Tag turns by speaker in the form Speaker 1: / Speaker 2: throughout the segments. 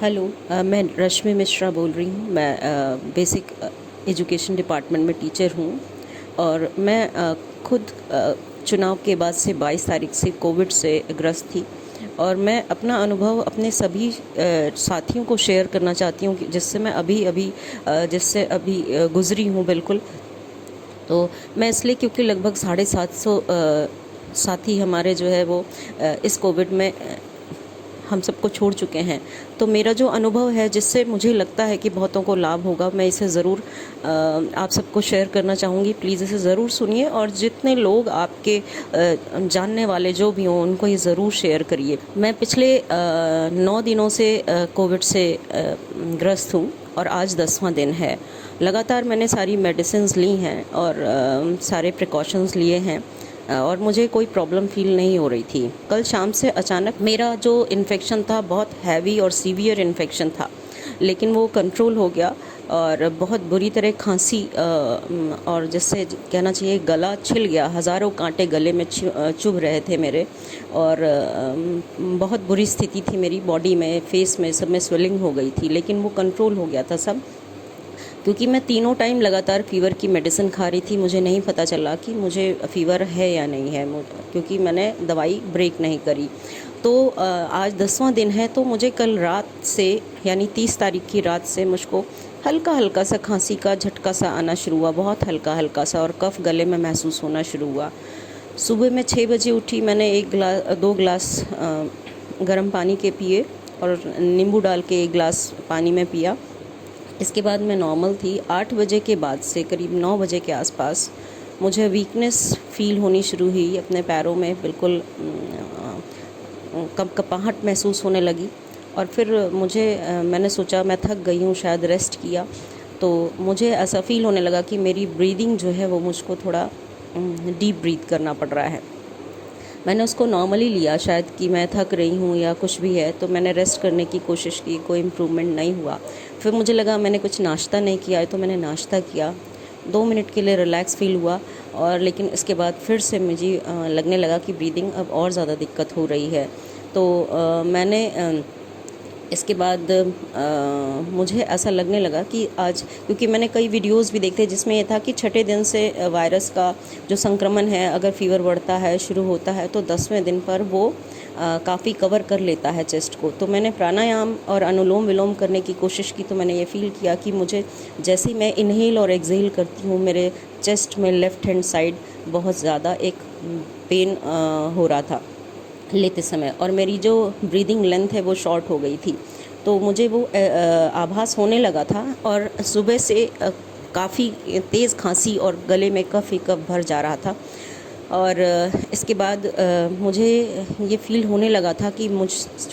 Speaker 1: Hello. मैं रश्मि मिश्रा बोल रही हूँ। मैं बेसिक एजुकेशन डिपार्टमेंट में टीचर हूँ और मैं खुद चुनाव के बाद से 22 तारीख से कोविड से ग्रस्त थी और मैं अपना अनुभव अपने सभी साथियों को शेयर करना चाहती हूँ जिससे मैं जिससे अभी गुज़री हूँ बिल्कुल। तो मैं इसलिए क्योंकि लगभग 750 साथी हमारे जो है वो इस कोविड में हम सबको छोड़ चुके हैं। तो मेरा जो अनुभव है जिससे मुझे लगता है कि बहुतों को लाभ होगा, मैं इसे ज़रूर आप सबको शेयर करना चाहूँगी। प्लीज़ इसे ज़रूर सुनिए और जितने लोग आपके जानने वाले जो भी हों उनको ये ज़रूर शेयर करिए। मैं पिछले 9 दिनों से कोविड से ग्रस्त हूँ और आज 10वां दिन है। लगातार मैंने सारी मेडिसिन्स ली हैं और सारे प्रिकॉशंस लिए हैं और मुझे कोई प्रॉब्लम फील नहीं हो रही थी। कल शाम से अचानक मेरा जो इन्फेक्शन था बहुत हैवी और सीवियर इन्फेक्शन था, लेकिन वो कंट्रोल हो गया और बहुत बुरी तरह खांसी और जिससे कहना चाहिए गला छिल गया। हज़ारों कांटे गले में चुभ रहे थे मेरे और बहुत बुरी स्थिति थी मेरी बॉडी में, फेस में, सब में स्वेलिंग हो गई थी, लेकिन वो कंट्रोल हो गया था सब, क्योंकि मैं तीनों टाइम लगातार फ़ीवर की मेडिसिन खा रही थी। मुझे नहीं पता चला कि मुझे फ़ीवर है या नहीं है, क्योंकि मैंने दवाई ब्रेक नहीं करी। तो आज 10वां दिन है, तो मुझे कल रात से यानी 30 तारीख की रात से मुझको हल्का हल्का सा खांसी का झटका सा आना शुरू हुआ, बहुत हल्का हल्का सा, और कफ़ गले में महसूस होना शुरू हुआ। सुबह मैं 6 बजे उठी, मैंने 2 गिलास गर्म पानी के पिए और नींबू डाल के 1 गिलास पानी में पिया। इसके बाद मैं नॉर्मल थी। 8 बजे के बाद से करीब 9 बजे के आसपास मुझे वीकनेस फ़ील होनी शुरू हुई अपने पैरों में, बिल्कुल कपकपाहट महसूस होने लगी। और फिर मैंने सोचा मैं थक गई हूँ, शायद रेस्ट किया, तो मुझे ऐसा फ़ील होने लगा कि मेरी ब्रीदिंग जो है वो मुझको थोड़ा डीप ब्रीथ करना पड़ रहा है। मैंने उसको नॉर्मली लिया, शायद कि मैं थक रही हूँ या कुछ भी है, तो मैंने रेस्ट करने की कोशिश की, कोई इम्प्रूवमेंट नहीं हुआ। फिर मुझे लगा मैंने कुछ नाश्ता नहीं किया है, तो मैंने नाश्ता किया। 2 मिनट के लिए रिलैक्स फील हुआ और लेकिन इसके बाद फिर से मुझे लगने लगा कि ब्रीदिंग अब और ज़्यादा दिक्कत हो रही है। तो मैंने इसके बाद मुझे ऐसा लगने लगा कि आज, क्योंकि मैंने कई वीडियोस भी देखे जिसमें ये था कि 6ठे दिन से वायरस का जो संक्रमण है, अगर फीवर बढ़ता है, शुरू होता है, तो 10वें दिन पर वो काफ़ी कवर कर लेता है चेस्ट को। तो मैंने प्राणायाम और अनुलोम विलोम करने की कोशिश की, तो मैंने ये फ़ील किया कि मुझे जैसे ही मैं इनहेल और एक्सहेल करती हूँ, मेरे चेस्ट में लेफ़्ट हैंड साइड बहुत ज़्यादा एक पेन हो रहा था लेते समय, और मेरी जो ब्रीदिंग लेंथ है वो शॉर्ट हो गई थी। तो मुझे वो आभास होने लगा था और सुबह से काफ़ी तेज़ खांसी और गले में कफ़ ही कफ़ भर जा रहा था। और इसके बाद मुझे ये फ़ील होने लगा था कि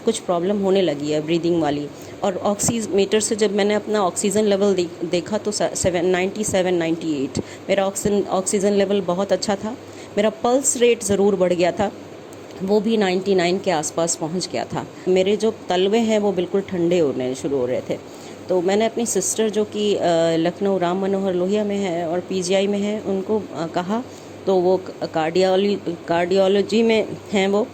Speaker 1: कुछ प्रॉब्लम होने लगी है ब्रीदिंग वाली। और ऑक्सीमीटर से जब मैंने अपना ऑक्सीजन लेवल देखा तो 97-98 मेरा ऑक्सीजन लेवल बहुत अच्छा था। मेरा पल्स रेट ज़रूर बढ़ गया था, वो भी 99 के आसपास पहुंच गया था। मेरे जो तलवे हैं वो बिल्कुल ठंडे होने शुरू हो रहे थे। तो मैंने अपनी सिस्टर जो कि लखनऊ राम मनोहर लोहिया में है और पीजीआई में है, उनको कहा, तो वो कार्डियोलॉजी में हैं वो,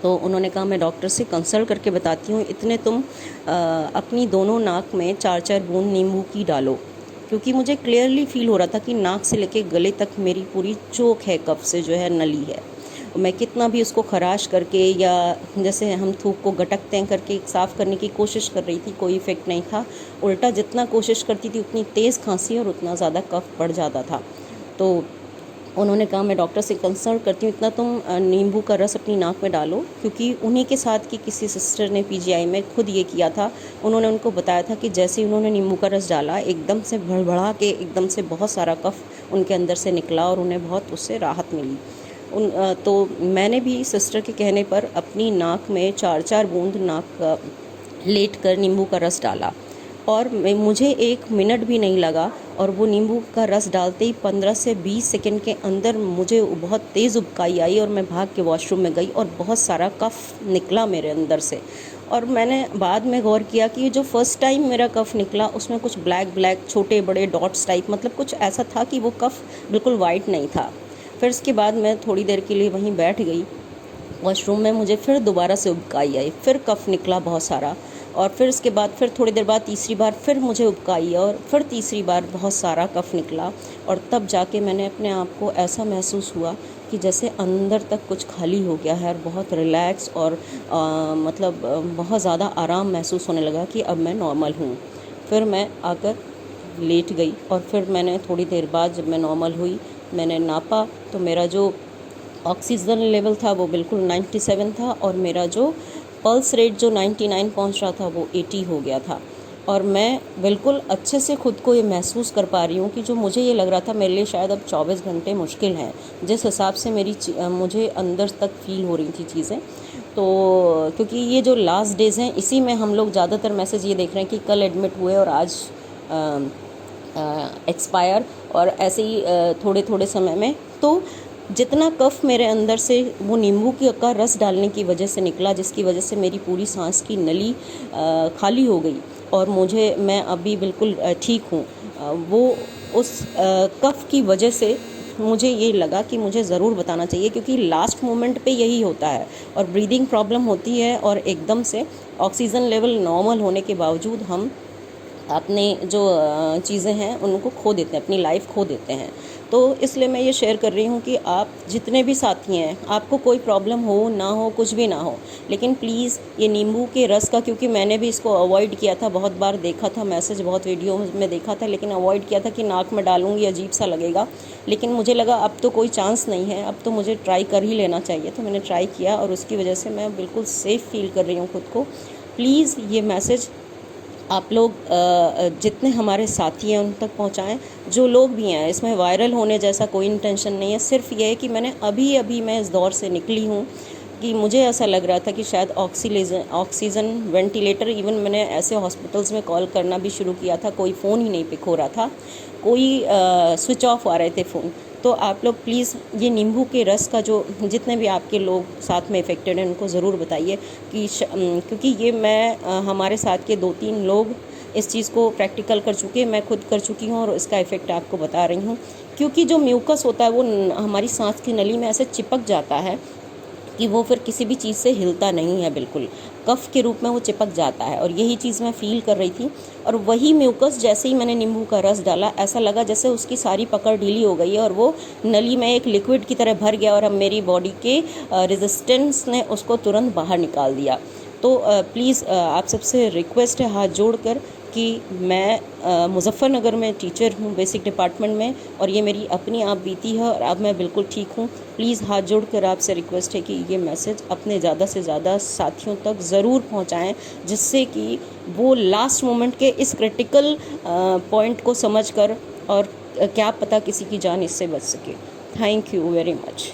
Speaker 1: तो उन्होंने कहा मैं डॉक्टर से कंसल्ट करके बताती हूँ, इतने तुम अपनी दोनों नाक में 4-4 बूंद नींबू की डालो, क्योंकि मुझे क्लियरली फ़ील हो रहा था कि नाक से लेके गले तक मेरी पूरी चोक है, कफ से जो है नली है। मैं कितना भी उसको खराश करके या जैसे हम थूक को गटकते हैं करके साफ़ करने की कोशिश कर रही थी, कोई इफ़ेक्ट नहीं था। उल्टा जितना कोशिश करती थी उतनी तेज़ खांसी और उतना ज़्यादा कफ बढ़ जाता था। तो उन्होंने कहा मैं डॉक्टर से कंसल्ट करती हूँ, इतना तुम नींबू का रस अपनी नाक में डालो, क्योंकि उन्हीं के साथ की किसी सिस्टर ने पीजीआई में खुद ये किया था। उन्होंने उनको बताया था कि जैसे ही उन्होंने नींबू का रस डाला, एकदम से भड़बड़ा के एकदम से बहुत सारा कफ उनके अंदर से निकला और उन्हें बहुत उससे राहत मिली। तो मैंने भी सिस्टर के कहने पर अपनी नाक में 4-4 बूंद नाक लेट कर नींबू का रस डाला और मुझे 1 मिनट भी नहीं लगा, और वो नींबू का रस डालते ही 15 से 20 सेकंड के अंदर मुझे बहुत तेज़ उबकाई आई और मैं भाग के वॉशरूम में गई और बहुत सारा कफ़ निकला मेरे अंदर से। और मैंने बाद में गौर किया कि जो फ़र्स्ट टाइम मेरा कफ़ निकला उसमें कुछ ब्लैक छोटे बड़े डॉट्स टाइप, मतलब कुछ ऐसा था कि वो कफ़ बिल्कुल वाइट नहीं था। फिर इसके बाद मैं थोड़ी देर के लिए वहीं बैठ गई वॉशरूम में, मुझे फिर दोबारा से उबकाई आई, फिर कफ़ निकला बहुत सारा और फिर उसके बाद फिर थोड़ी देर बाद तीसरी बार फिर मुझे उबकाई और फिर तीसरी बार बहुत सारा कफ निकला। और तब जाके मैंने अपने आप को ऐसा महसूस हुआ कि जैसे अंदर तक कुछ खाली हो गया है और बहुत रिलैक्स और मतलब बहुत ज़्यादा आराम महसूस होने लगा कि अब मैं नॉर्मल हूँ। फिर मैं आकर लेट गई और फिर मैंने थोड़ी देर बाद जब मैं नॉर्मल हुई मैंने नापा तो मेरा जो ऑक्सीजन लेवल था वो बिल्कुल 97 था और मेरा जो पल्स रेट जो 99 पहुंच रहा था वो 80 हो गया था। और मैं बिल्कुल अच्छे से खुद को ये महसूस कर पा रही हूँ कि जो मुझे ये लग रहा था मेरे लिए शायद अब 24 घंटे मुश्किल हैं, जिस हिसाब से मुझे अंदर तक फील हो रही थी चीज़ें। तो क्योंकि ये जो लास्ट डेज़ हैं इसी में हम लोग ज़्यादातर मैसेज ये देख रहे हैं कि कल एडमिट हुए और आज एक्सपायर, और ऐसे ही थोड़े थोड़े समय में। तो जितना कफ मेरे अंदर से वो नींबू का रस डालने की वजह से निकला, जिसकी वजह से मेरी पूरी सांस की नली खाली हो गई और मैं अभी बिल्कुल ठीक हूँ। वो उस कफ की वजह से मुझे ये लगा कि मुझे ज़रूर बताना चाहिए, क्योंकि लास्ट मोमेंट पे यही होता है और ब्रीदिंग प्रॉब्लम होती है और एकदम से ऑक्सीजन लेवल नॉर्मल होने के बावजूद हम अपने जो चीज़ें हैं उनको खो देते हैं, अपनी लाइफ खो देते हैं। तो इसलिए मैं ये शेयर कर रही हूँ कि आप जितने भी साथी हैं, आपको कोई प्रॉब्लम हो ना हो, कुछ भी ना हो, लेकिन प्लीज़ ये नींबू के रस का, क्योंकि मैंने भी इसको अवॉइड किया था, बहुत बार देखा था मैसेज, बहुत वीडियो में देखा था, लेकिन अवॉइड किया था कि नाक में डालूंगी अजीब सा लगेगा। लेकिन मुझे लगा अब तो कोई चांस नहीं है, अब तो मुझे ट्राई कर ही लेना चाहिए। तो मैंने ट्राई किया और उसकी वजह से मैं बिल्कुल सेफ़ फील कर रही हूँ खुद को। प्लीज़ ये मैसेज आप लोग जितने हमारे साथी हैं उन तक पहुंचाएं, जो लोग भी हैं। इसमें वायरल होने जैसा कोई इंटेंशन नहीं है, सिर्फ ये है कि मैं इस दौर से निकली हूँ कि मुझे ऐसा लग रहा था कि शायद ऑक्सीजन वेंटिलेटर, इवन मैंने ऐसे हॉस्पिटल्स में कॉल करना भी शुरू किया था, कोई फ़ोन ही नहीं पिक हो रहा था, कोई स्विच ऑफ आ रहे थे फ़ोन। तो आप लोग प्लीज़ ये नींबू के रस का, जो जितने भी आपके लोग साथ में इफ़ेक्टेड हैं उनको ज़रूर बताइए कि क्योंकि ये हमारे साथ के 2-3 लोग इस चीज़ को प्रैक्टिकल कर चुके हैं, मैं खुद कर चुकी हूँ और इसका इफ़ेक्ट आपको बता रही हूँ। क्योंकि जो म्यूकस होता है वो हमारी सांस की नली में ऐसे चिपक जाता है कि वो फिर किसी भी चीज़ से हिलता नहीं है, बिल्कुल कफ के रूप में वो चिपक जाता है। और यही चीज़ मैं फ़ील कर रही थी। और वही म्यूकस जैसे ही मैंने नींबू का रस डाला, ऐसा लगा जैसे उसकी सारी पकड़ ढीली हो गई है और वो नली में एक लिक्विड की तरह भर गया और अब मेरी बॉडी के रेजिस्टेंस ने उसको तुरंत बाहर निकाल दिया। तो प्लीज़ आप सबसे रिक्वेस्ट है हाथ जोड़कर कि मैं मुज़फ़्फ़रनगर में टीचर हूँ बेसिक डिपार्टमेंट में, और ये मेरी अपनी आप बीती है और अब मैं बिल्कुल ठीक हूँ। प्लीज़ हाथ जोड़कर आपसे रिक्वेस्ट है कि ये मैसेज अपने ज़्यादा से ज़्यादा साथियों तक ज़रूर पहुँचाएँ, जिससे कि वो लास्ट मोमेंट के इस क्रिटिकल पॉइंट को समझकर, और क्या पता किसी की जान इससे बच सके। Thank you very much.